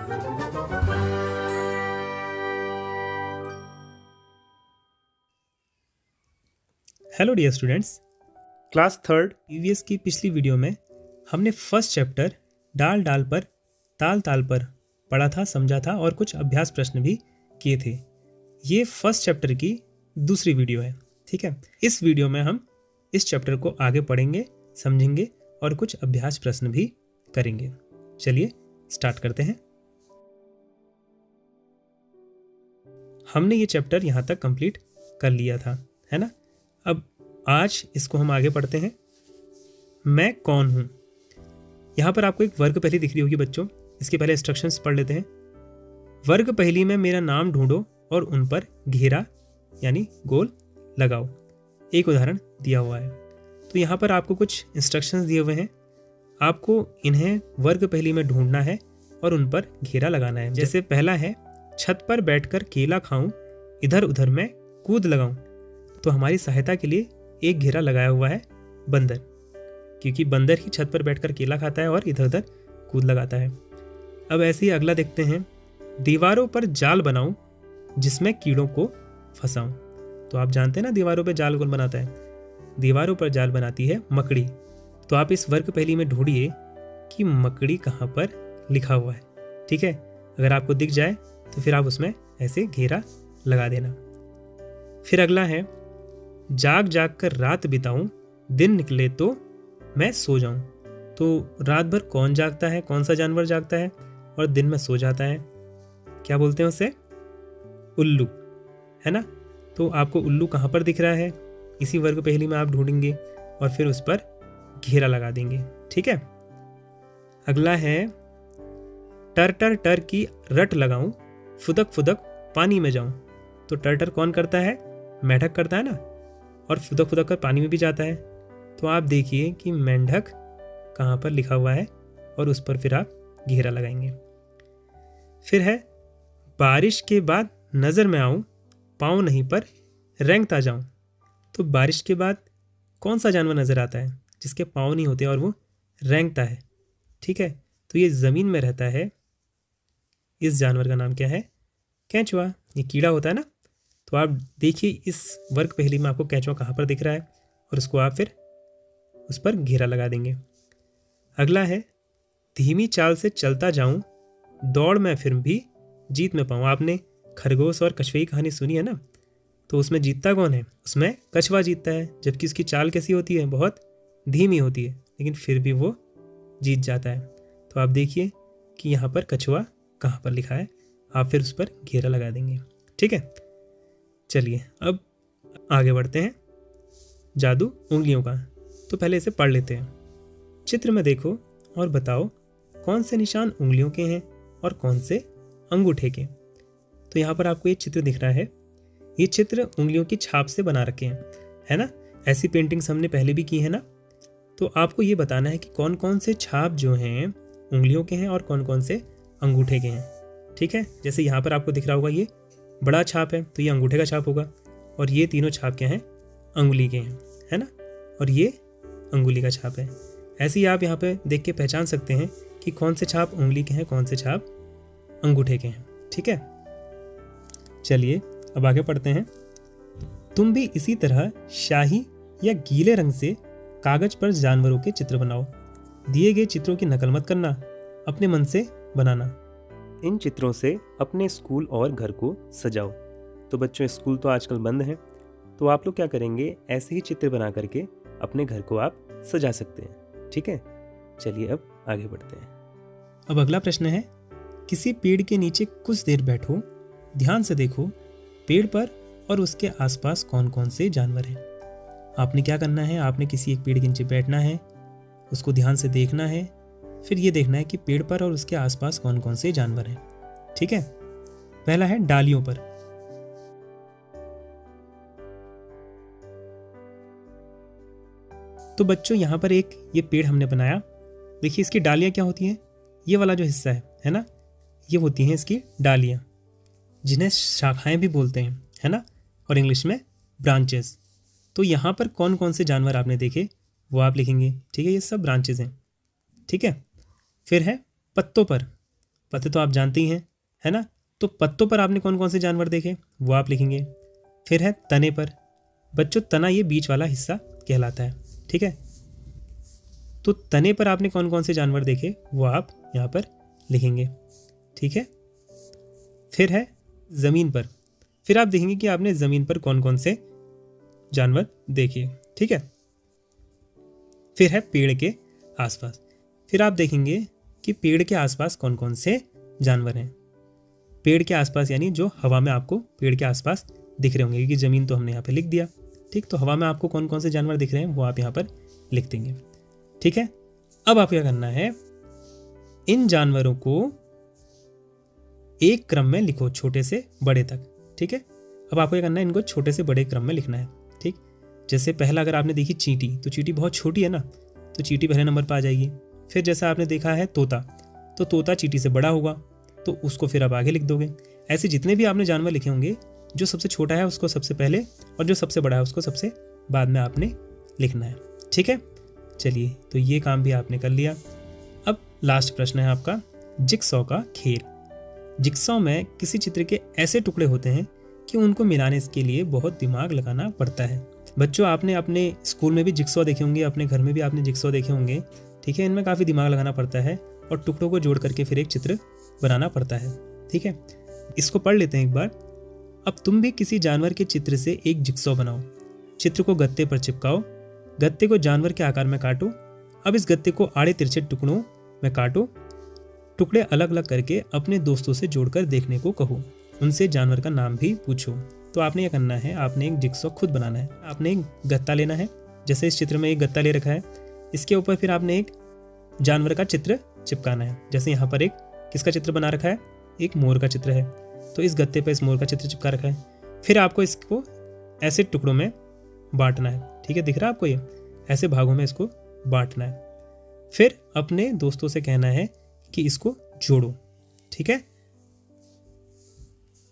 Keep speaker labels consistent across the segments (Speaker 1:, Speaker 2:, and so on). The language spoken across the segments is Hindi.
Speaker 1: Hello dear students, class third EVS की पिछली वीडियो में हमने फर्स्ट चैप्टर डाल डाल पर ताल ताल पर पढ़ा था, समझा था और कुछ अभ्यास प्रश्न भी किए थे। ये फर्स्ट चैप्टर की दूसरी वीडियो है। ठीक है, इस वीडियो में हम इस चैप्टर को आगे पढ़ेंगे, समझेंगे और कुछ अभ्यास प्रश्न भी करेंगे। चलिए स्टार्ट करते हैं। हमने ये चैप्टर यहाँ तक कंप्लीट कर लिया था, है ना। अब आज इसको हम आगे पढ़ते हैं। मैं कौन हूं। यहां पर आपको एक वर्ग पहेली दिख रही होगी बच्चों। इसके पहले इंस्ट्रक्शंस पढ़ लेते हैं। वर्ग पहेली में मेरा नाम ढूंढो और उन पर घेरा यानी गोल लगाओ। एक उदाहरण दिया हुआ है। तो यहां पर आपको कुछ इंस्ट्रक्शंस दिए हुए हैं। आपको इन्हें वर्ग पहेली में ढूंढना है और उन पर घेरा लगाना है। जैसे पहला है, छत पर बैठकर केला खाऊं, इधर उधर मैं कूद लगाऊं। तो हमारी सहायता के लिए एक घेरा लगाया हुआ है बंदर, क्योंकि बंदर ही छत पर बैठकर केला खाता है और इधर उधर कूद लगाता है। अब ऐसे ही अगला देखते हैं, दीवारों पर जाल बनाऊं जिसमें कीड़ों को फंसाऊं। तो आप जानते हैं ना दीवारों पर जाल कौन बनाता है। दीवारों पर जाल बनाती है मकड़ी। तो आप इस वर्ग पहेली में ढूंढिए कि मकड़ी कहाँ पर लिखा हुआ है। ठीक है, अगर आपको दिख जाए तो फिर आप उसमें ऐसे घेरा लगा देना। फिर अगला है, जाग जाग कर रात बिताऊं, दिन निकले तो मैं सो जाऊं। तो रात भर कौन जागता है, कौन सा जानवर जागता है और दिन में सो जाता है? क्या बोलते हैं उसे? उल्लू, है ना। तो आपको उल्लू कहाँ पर दिख रहा है, इसी वर्ग पहेली में आप ढूंढेंगे और फिर उस पर घेरा लगा देंगे। ठीक है। अगला है, टर टर टर की रट लगाऊं, फुदक फुदक पानी में जाऊं। तो टर टर कौन करता है? मेंढक करता है ना, और फुदक फुदक कर पानी में भी जाता है। तो आप देखिए कि मेंढक कहाँ पर लिखा हुआ है और उस पर फिर आप घेरा लगाएंगे। फिर है, बारिश के बाद नजर में आऊं, पाँव नहीं पर रेंगता जाऊं। तो बारिश के बाद कौन सा जानवर नजर आता है जिसके पाँव नहीं होते और वो रेंगता है? ठीक है, तो ये जमीन में रहता है। इस जानवर का नाम क्या है? केंचुआ। ये कीड़ा होता है ना। तो आप देखिए इस वर्ग पहेली में आपको केंचुआ कहाँ पर दिख रहा है और उसको आप फिर उस पर घेरा लगा देंगे। अगला है, धीमी चाल से चलता जाऊं, दौड़ में फिर भी जीत में पाऊं। आपने खरगोश और कछुए की कहानी सुनी है ना। तो उसमें जीतता कौन है? उसमें कछुआ जीतता है, जबकि उसकी चाल कैसी होती है? बहुत धीमी होती है, लेकिन फिर भी वो जीत जाता है। तो आप देखिए कि यहाँ पर कछुआ कहाँ पर लिखा है, आप फिर उस पर घेरा लगा देंगे। ठीक है, चलिए अब आगे बढ़ते हैं। जादू उंगलियों का। तो पहले इसे पढ़ लेते हैं। चित्र में देखो और बताओ कौन से निशान उंगलियों के हैं और कौन से अंगूठे के। तो यहाँ पर आपको ये चित्र दिख रहा है। ये चित्र उंगलियों की छाप से बना रखे हैं, है ना। ऐसी पेंटिंग्स हमने पहले भी की है ना। तो आपको ये बताना है कि कौन कौन से छाप जो हैं उंगलियों के हैं और कौन कौन से अंगूठे के हैं। ठीक है, जैसे यहाँ पर आपको दिख रहा होगा ये बड़ा छाप है, तो ये अंगूठे का छाप होगा। और ये तीनों छाप क्या हैं? अंगुली के हैं, है ना। और ये अंगुली का छाप है। ऐसे ही आप यहाँ पे देख के पहचान सकते हैं कि कौन से छाप उंगली के हैं, कौन से छाप अंगूठे के हैं। ठीक है, चलिए अब आगे पढ़ते हैं। तुम भी इसी तरह शाही या गीले रंग से कागज पर जानवरों के चित्र बनाओ। दिए गए चित्रों की नकल मत करना, अपने मन से बनाना। इन चित्रों से अपने स्कूल और घर को सजाओ। तो बच्चों, स्कूल तो आजकल बंद है, तो आप लोग क्या करेंगे, ऐसे ही चित्र बना करके अपने घर को आप सजा सकते हैं। ठीक है, चलिए अब आगे बढ़ते हैं। अब अगला प्रश्न है, किसी पेड़ के नीचे कुछ देर बैठो, ध्यान से देखो पेड़ पर और उसके आसपास कौन कौन से जानवर हैं। आपने क्या करना है, आपने किसी एक पेड़ के नीचे बैठना है, उसको ध्यान से देखना है, फिर ये देखना है कि पेड़ पर और उसके आसपास कौन कौन से जानवर हैं। ठीक है, पहला है डालियों पर। तो बच्चों यहाँ पर एक ये पेड़ हमने बनाया। देखिए इसकी डालियाँ क्या होती हैं, ये वाला जो हिस्सा है ना, ये होती हैं इसकी डालियाँ, जिन्हें शाखाएं भी बोलते हैं, है ना, और इंग्लिश में ब्रांचेस। तो यहाँ पर कौन कौन से जानवर आपने देखे वो आप लिखेंगे। ठीक है, ये सब ब्रांचेस हैं। ठीक है, फिर है पत्तों पर। पत्ते तो आप जानते ही हैं, है ना। तो पत्तों पर आपने कौन कौन से जानवर देखे वो आप लिखेंगे। फिर है तने पर, बच्चों तना ये बीच वाला हिस्सा कहलाता है, ठीक है। तो तने पर आपने कौन कौन से जानवर देखे वो आप यहाँ पर लिखेंगे, ठीक है। फिर है ज़मीन पर, फिर आप देखेंगे कि आपने ज़मीन पर कौन कौन से जानवर देखे, ठीक है। फिर है पेड़ के आसपास, फिर आप देखेंगे कि पेड़ के आसपास कौन कौन से जानवर हैं। पेड़ के आसपास यानी जो हवा में आपको पेड़ के आसपास दिख रहे होंगे, क्योंकि ज़मीन तो हमने यहाँ पे लिख दिया, ठीक। तो हवा में आपको कौन कौन से जानवर दिख रहे हैं वो आप यहाँ पर लिख देंगे, ठीक है। अब आप क्या करना है, इन जानवरों को एक क्रम में लिखो, छोटे से बड़े तक, ठीक है। अब आपको क्या करना है, इनको छोटे से बड़े क्रम में लिखना है, ठीक। जैसे पहला अगर आपने देखी चींटी, तो चींटी बहुत छोटी है ना, तो चींटी पहले नंबर पर आ जाएगी। फिर जैसा आपने देखा है तोता, तो तोता चींटी से बड़ा होगा, तो उसको फिर आप आगे लिख दोगे। ऐसे जितने भी आपने जानवर लिखे होंगे, जो सबसे छोटा है उसको सबसे पहले और जो सबसे बड़ा है उसको सबसे बाद में आपने लिखना है, ठीक है। चलिए, तो ये काम भी आपने कर लिया। अब लास्ट प्रश्न है आपका, जिक्सॉ का खेल। जिक्सॉ में किसी चित्र के ऐसे टुकड़े होते हैं कि उनको मिलाने के लिए बहुत दिमाग लगाना पड़ता है। बच्चों, आपने अपने स्कूल में भी जिक्सॉ देखे होंगे, अपने घर में भी आपने जिक्सॉ देखे होंगे, ठीक है। इनमें काफ़ी दिमाग लगाना पड़ता है और टुकड़ों को जोड़ करके फिर एक चित्र बनाना पड़ता है, ठीक है। इसको पढ़ लेते हैं एक बार। अब तुम भी किसी जानवर के चित्र से एक जिक्सॉ बनाओ। चित्र को गत्ते पर चिपकाओ, गत्ते को जानवर के आकार में काटो। अब इस गत्ते को आड़े तिरछे टुकड़ों में काटो। टुकड़े अलग अलग करके अपने दोस्तों से जोड़कर देखने को कहो, उनसे जानवर का नाम भी पूछो। तो आपने क्या करना है, आपने एक जिक्सॉ खुद बनाना है। आपने एक गत्ता लेना है, जैसे इस चित्र में एक गत्ता ले रखा है, इसके ऊपर फिर आपने एक जानवर का चित्र चिपकाना है। जैसे यहाँ पर एक किसका चित्र बना रखा है, एक मोर का चित्र है, तो इस गत्ते पर इस मोर का चित्र चिपका रखा है। फिर आपको इसको ऐसे टुकड़ों में बांटना है, ठीक है। दिख रहा है आपको, ये ऐसे भागों में इसको बांटना है। फिर अपने दोस्तों से कहना है कि इसको जोड़ो, ठीक है।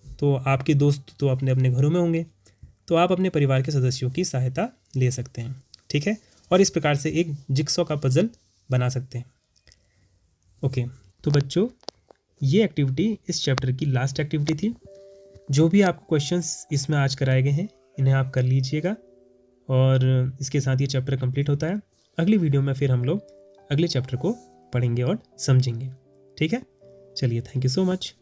Speaker 1: तो आपके दोस्त तो अपने अपने घरों में होंगे, तो आप अपने परिवार के सदस्यों की सहायता ले सकते हैं, ठीक है। और इस प्रकार से एक जिक्सॉ का पजल बना सकते हैं। ओके, तो बच्चों, ये एक्टिविटी इस चैप्टर की लास्ट एक्टिविटी थी। जो भी आपको क्वेश्चंस इसमें आज कराए गए हैं, इन्हें आप कर लीजिएगा और इसके साथ ये चैप्टर कंप्लीट होता है। अगली वीडियो में फिर हम लोग अगले चैप्टर को पढ़ेंगे और समझेंगे, ठीक है। चलिए, थैंक यू सो मच।